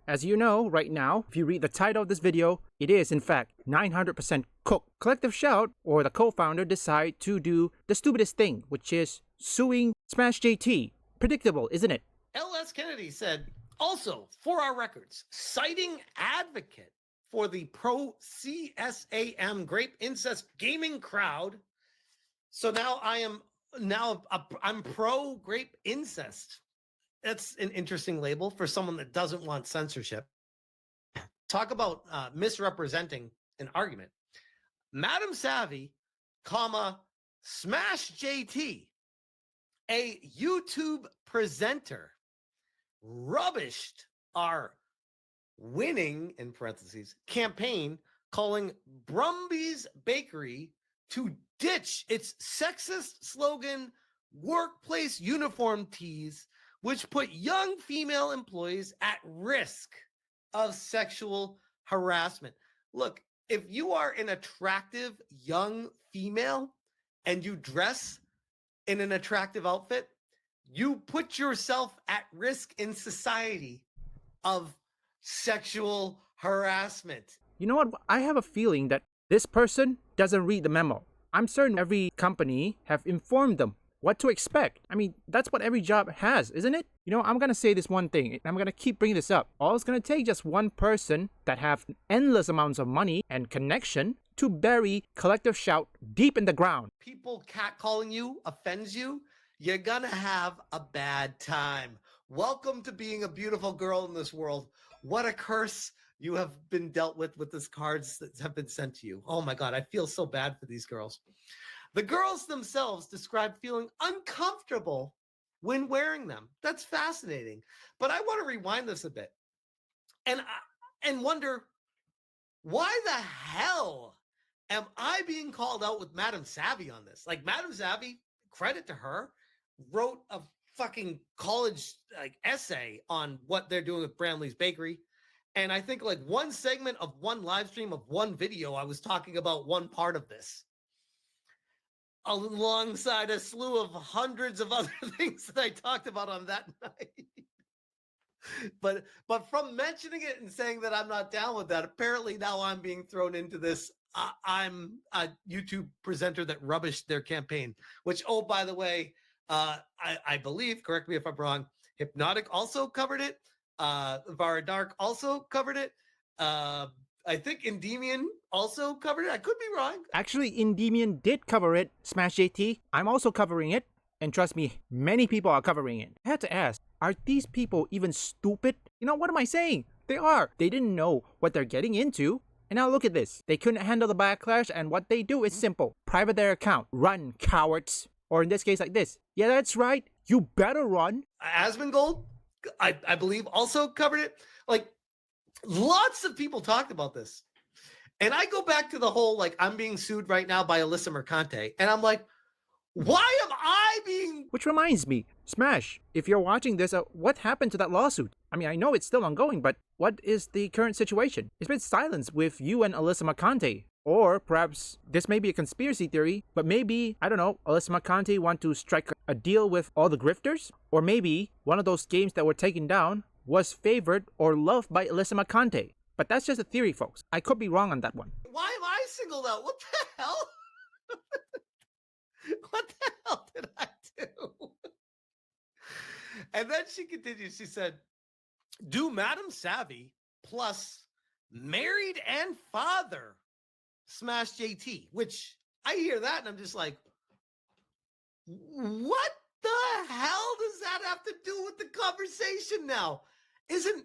As you know, right now, if you read the title of this video, it is in fact 900% cooked. Collective Shout, or the co-founder, decide to do the stupidest thing, which is suing Smash JT. Predictable, isn't it? L.S. Kennedy said, also, for our records, citing advocate for the pro-CSAM grape incest gaming crowd. So now I'm pro grape incest. That's an interesting label for someone that doesn't want censorship. Talk about misrepresenting an argument. Madam Savvy, Smash JT, a YouTube presenter, rubbished our winning, in parentheses, campaign calling Brumby's Bakery to ditch its sexist slogan, workplace uniform tees, which put young female employees at risk of sexual harassment. Look, if you are an attractive young female and you dress in an attractive outfit, you put yourself at risk in society of sexual harassment. You know what? I have a feeling that this person doesn't read the memo. I'm certain every company have informed them what to expect. I mean, that's what every job has, isn't it? You know, I'm gonna say this one thing, and I'm gonna keep bringing this up. All it's gonna take just one person that have endless amounts of money and connection to bury Collective Shout deep in the ground. People catcalling you offends you, you're gonna have a bad time. Welcome to being a beautiful girl in this world. What a curse you have been dealt with these cards that have been sent to you. Oh my God, I feel so bad for these girls. The girls themselves describe feeling uncomfortable when wearing them. That's fascinating. But I want to rewind this a bit and wonder, why the hell am I being called out with Madam Savvy on this? Like, Madam Savvy, credit to her, wrote a fucking college essay on what they're doing with Bramley's Bakery. And I think like one segment of one live stream of one video, I was talking about one part of this, alongside a slew of hundreds of other things that I talked about on that night. But from mentioning it and saying that I'm not down with that, apparently now I'm being thrown into this. I'm a YouTube presenter that rubbished their campaign, which, oh, by the way, I believe, correct me if I'm wrong, Hypnotic also covered it. Vara Dark also covered it. I think Endymion also covered it. I could be wrong. Actually, Endymion did cover it, Smash JT. I'm also covering it. And trust me, many people are covering it. I had to ask, are these people even stupid? You know, what am I saying? They are. They didn't know what they're getting into. And now look at this. They couldn't handle the backlash, and what they do is simple. Private their account. Run, cowards. Or in this case, like this. Yeah, that's right. You better run. Asmongold, I believe, also covered it. Like, lots of people talked about this. And I go back to the whole, like, I'm being sued right now by Alyssa Mercante. And I'm like, why am I being... Which reminds me, Smash, if you're watching this, what happened to that lawsuit? I mean, I know it's still ongoing, but what is the current situation? It's been silence with you and Alyssa Mercante. Or perhaps this may be a conspiracy theory, but maybe, I don't know, Alyssa Mercante want to strike a deal with all the grifters? Or maybe one of those games that were taken down was favored or loved by Alyssa Mercante. But that's just a theory, folks. I could be wrong on that one. Why am I singled out? What the hell? What the hell did I do? And then she continues. She said, do Madam Savvy plus married and father Smash JT, which I hear that and I'm just like, what the hell does that have to do with the conversation now? Isn't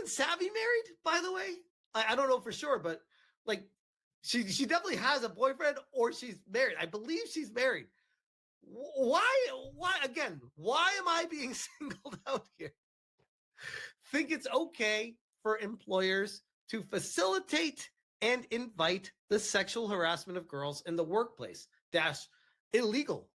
Savvy married, by the way? I don't know for sure, but like she definitely has a boyfriend, or she's married. I believe she's married. Why again, why am I being singled out here? Think it's okay for employers to facilitate and invite the sexual harassment of girls in the workplace. That's illegal,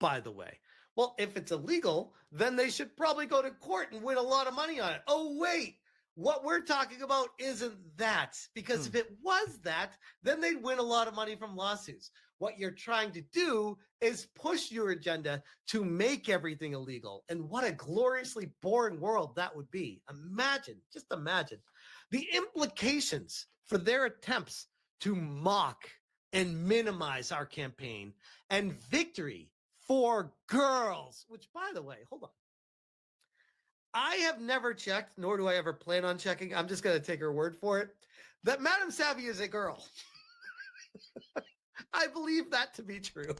by the way. Well, if it's illegal, then they should probably go to court and win a lot of money on it. Oh, wait, what we're talking about isn't that. Because if it was that, then they'd win a lot of money from lawsuits. What you're trying to do is push your agenda to make everything illegal. And what a gloriously boring world that would be. Imagine, just imagine the implications for their attempts to mock and minimize our campaign and victory for girls, which, by the way, hold on. I have never checked, nor do I ever plan on checking. I'm just going to take her word for it, that Madame Savvy is a girl. I believe that to be true.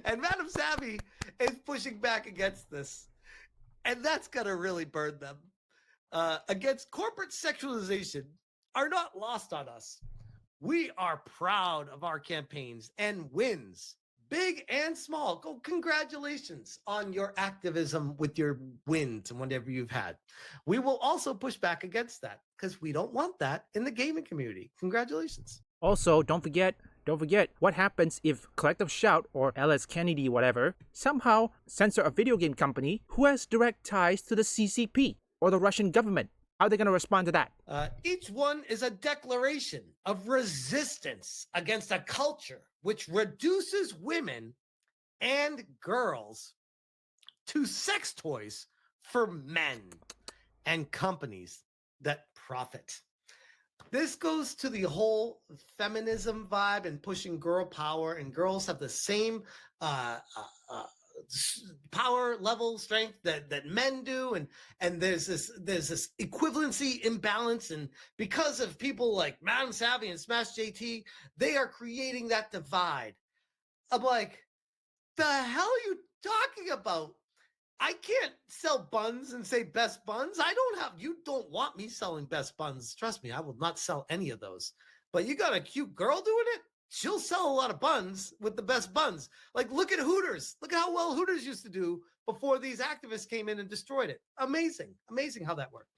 And Madame Savvy is pushing back against this. And that's going to really burn them. Against corporate sexualization are not lost on us. We are proud of our campaigns and wins, big and small. Go, congratulations on your activism with your wins and whatever you've had. We will also push back against that because we don't want that in the gaming community. Congratulations. Also, don't forget what happens if Collective Shout or LS Kennedy whatever somehow censor a video game company who has direct ties to the CCP or the Russian government. How are they going to respond to that? Each one is a declaration of resistance against a culture which reduces women and girls to sex toys for men and companies that profit. This goes to the whole feminism vibe and pushing girl power, and girls have the same power level strength that men do, and there's this equivalency imbalance, and because of people like Madame Savvy and Smash JT, they are creating that divide. I'm like, the hell are you talking about? I can't sell buns and say best buns. You don't want me selling best buns. Trust me, I will not sell any of those. But you got a cute girl doing it? She'll sell a lot of buns with the best buns. Like, look at Hooters. Look at how well Hooters used to do before these activists came in and destroyed it. Amazing. Amazing how that worked.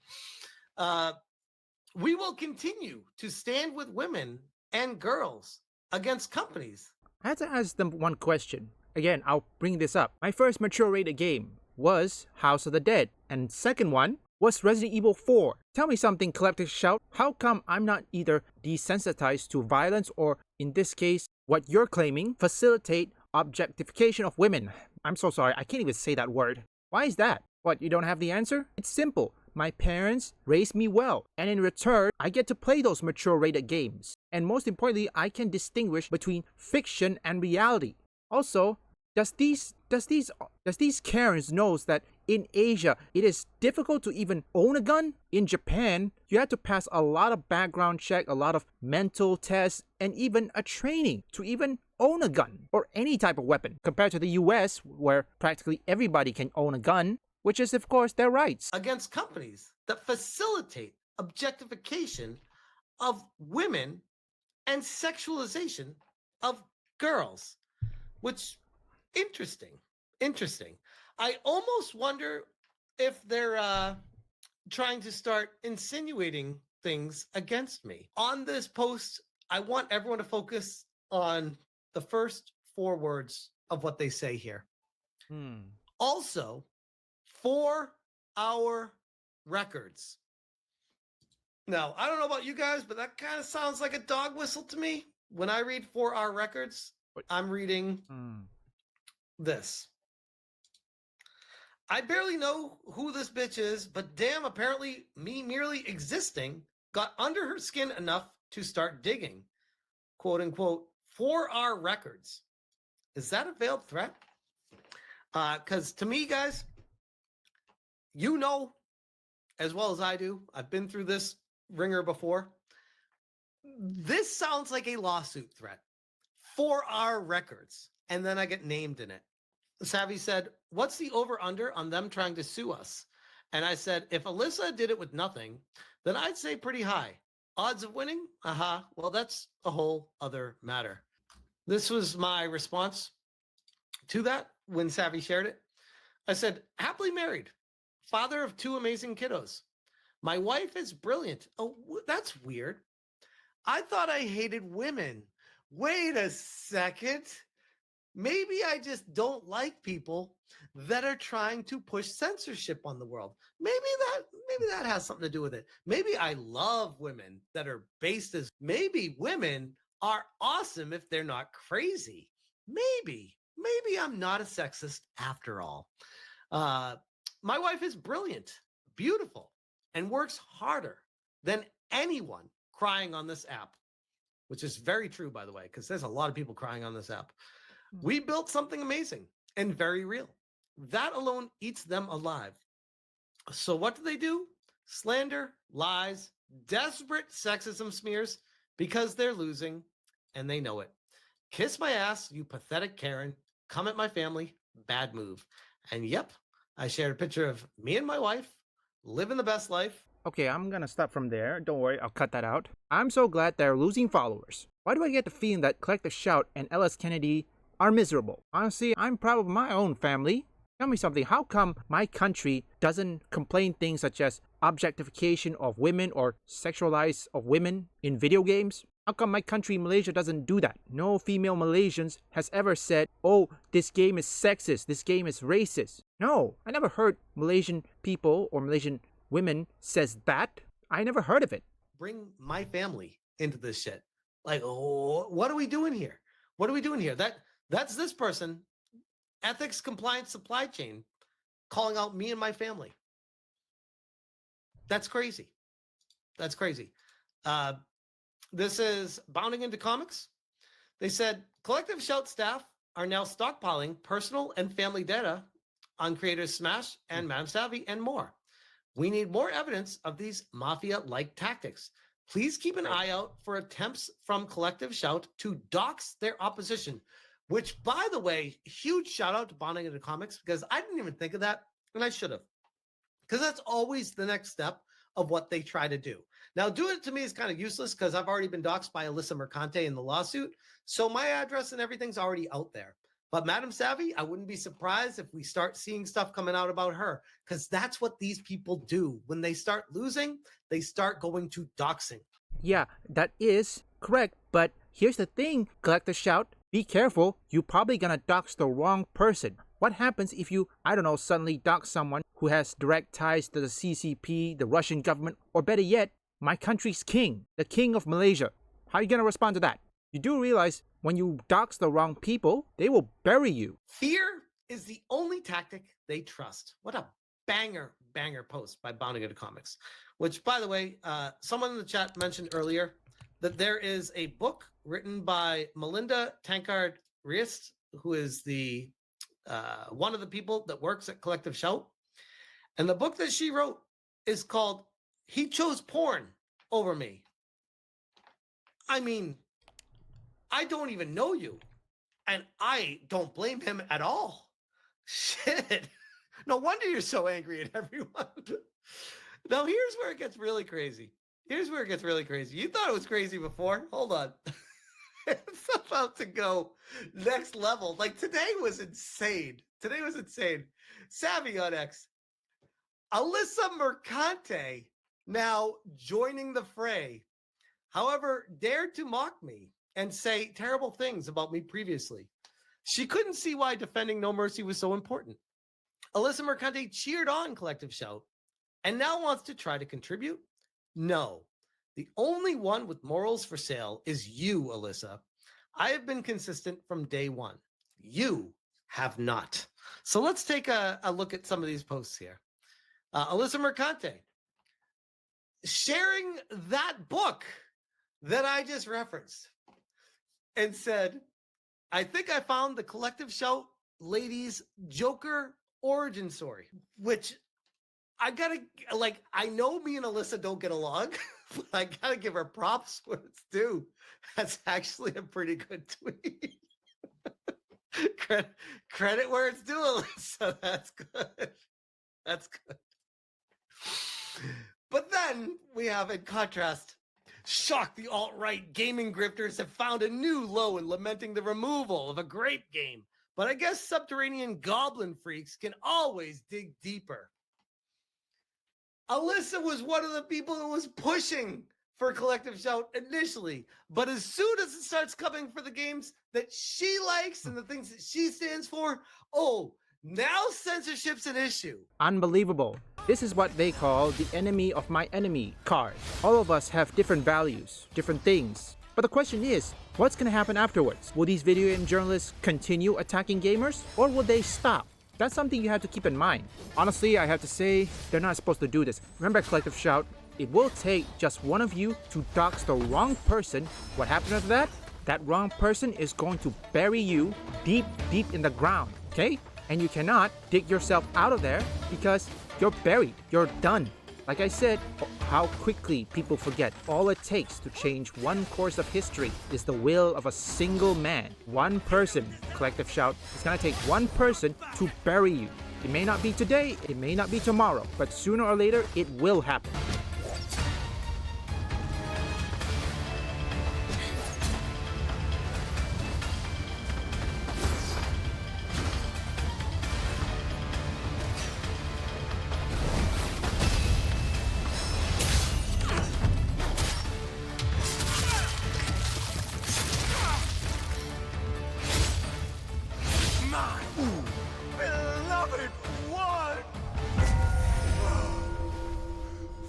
We will continue to stand with women and girls against companies. I had to ask them one question. Again, I'll bring this up. My first mature rated game was House of the Dead, and second one was Resident Evil 4. Tell me something, Collective Shout. How come I'm not either desensitized to violence or, in this case, what you're claiming, facilitate objectification of women? I'm so sorry, I can't even say that word. Why is that? What, you don't have the answer? It's simple. My parents raised me well, and in return, I get to play those mature rated games. And most importantly, I can distinguish between fiction and reality. Also, does these Karens knows that in Asia it is difficult to even own a gun? In Japan, you have to pass a lot of background check, a lot of mental tests, and even a training to even own a gun or any type of weapon, compared to the US, where practically everybody can own a gun, which is of course their rights. Against companies that facilitate objectification of women and sexualization of girls, which interesting. I almost wonder if they're trying to start insinuating things against me. On this post, I want everyone to focus on the first 4 words of what they say here. Also, for our records. Now, I don't know about you guys, but that kind of sounds like a dog whistle to me. When I read for our records, I'm reading this. I barely know who this bitch is, but damn, apparently me merely existing got under her skin enough to start digging. Quote unquote, for our records. Is that a veiled threat? Because to me, guys, you know as well as I do, I've been through this ringer before. This sounds like a lawsuit threat. For our records. And then I get named in it. Savvy said, what's the over-under on them trying to sue us? And I said, if Alyssa did it with nothing, then I'd say pretty high. Odds of winning? Well, that's a whole other matter. This was my response to that when Savvy shared it. I said, happily married, father of 2 amazing kiddos. My wife is brilliant. Oh, that's weird. I thought I hated women. Wait a second. Maybe I just don't like people that are trying to push censorship on the world. Maybe that has something to do with it. Maybe I love women that are based as, maybe women are awesome if they're not crazy. Maybe I'm not a sexist after all. My wife is brilliant, beautiful, and works harder than anyone crying on this app, which is very true, by the way, because there's a lot of people crying on this app. We built something amazing and very real. That alone eats them alive. So what do? Slander, lies, desperate sexism smears because they're losing and they know it. Kiss my ass, you pathetic Karen. Come at my family. Bad move. And yep, I shared a picture of me and my wife living the best life. Okay, I'm gonna stop from there. Don't worry, I'll cut that out. I'm so glad they're losing followers. Why do I get the feeling that Collective Shout and LS Kennedy are miserable? Honestly, I'm proud of my own family. Tell me something, how come my country doesn't complain things such as objectification of women or sexualize of women in video games? How come my country, Malaysia, doesn't do that? No female Malaysians has ever said, oh, this game is sexist, this game is racist. No, I never heard Malaysian people or Malaysian women says that. I never heard of it. Bring my family into this shit. Like, oh, what are we doing here? What are we doing here? That's this person, ethics compliance supply chain, calling out me and my family. That's crazy. That's crazy. This is Bounding into Comics. They said Collective Shout staff are now stockpiling personal and family data on creators Smash and Madame Savvy and more. We need more evidence of these mafia-like tactics. Please keep an eye out for attempts from Collective Shout to dox their opposition, which, by the way, huge shout out to Bonding into Comics, because I didn't even think of that, and I should have. Because that's always the next step of what they try to do. Now, doing it to me is kind of useless because I've already been doxxed by Alyssa Mercante in the lawsuit, so my address and everything's already out there. But Madame Savvy, I wouldn't be surprised if we start seeing stuff coming out about her, because that's what these people do. When they start losing, they start going to doxing. Yeah, that is correct, but here's the thing, Collective Shout. Be careful, you're probably gonna dox the wrong person. What happens if you, I don't know, suddenly dox someone who has direct ties to the CCP, the Russian government, or better yet, my country's king, the king of Malaysia? How are you gonna respond to that? You do realize when you dox the wrong people, they will bury you. Fear is the only tactic they trust. What a banger post by Bounding into Comics. Which, by the way, someone in the chat mentioned earlier that there is a book written by Melinda Tankard-Riest, who is the one of the people that works at Collective Shout. And the book that she wrote is called He Chose Porn Over Me. I mean, I don't even know you, and I don't blame him at all. Shit. No wonder you're so angry at everyone. Now, here's where it gets really crazy. You thought it was crazy before. Hold on. It's about to go next level. Like, today was insane. Savvy on X. Alyssa Mercante now joining the fray. However, dared to mock me and say terrible things about me previously. She couldn't see why defending No Mercy was so important. Alyssa Mercante cheered on Collective Shout and now wants to try to contribute? No. The only one with morals for sale is you, Alyssa. I have been consistent from day one. You have not. So let's take a look at some of these posts here. Alyssa Mercante sharing that book that I just referenced and said, I think I found the Collective Shout ladies Joker origin story, which I gotta, like, I know me and Alyssa don't get along, but I gotta give her props when it's due. That's actually a pretty good tweet. Credit where it's due, Alyssa. That's good. But then we have, in contrast, shock, the alt-right gaming grifters have found a new low in lamenting the removal of a great game. But I guess subterranean goblin freaks can always dig deeper. Alyssa was one of the people who was pushing for Collective Shout initially. But as soon as it starts coming for the games that she likes and the things that she stands for, now censorship's an issue. Unbelievable. This is what they call the enemy of my enemy card. All of us have different values, different things. But the question is, what's gonna happen afterwards? Will these video game journalists continue attacking gamers, or will they stop? That's something you have to keep in mind. Honestly, I have to say, they're not supposed to do this. Remember Collective Shout, it will take just one of you to dox the wrong person. What happens after that? That wrong person is going to bury you deep, deep in the ground, okay? And you cannot dig yourself out of there because you're buried, you're done. Like I said, how quickly people forget. All it takes to change one course of history is the will of a single man. One person, Collective Shout, it's gonna take one person to bury you. It may not be today, it may not be tomorrow, but sooner or later, it will happen. Beloved one!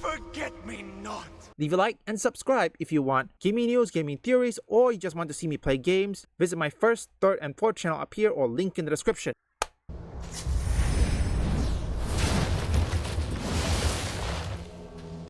Forget me not! Leave a like and subscribe if you want gaming news, gaming theories, or you just want to see me play games. Visit my first, third, and fourth channel up here or link in the description.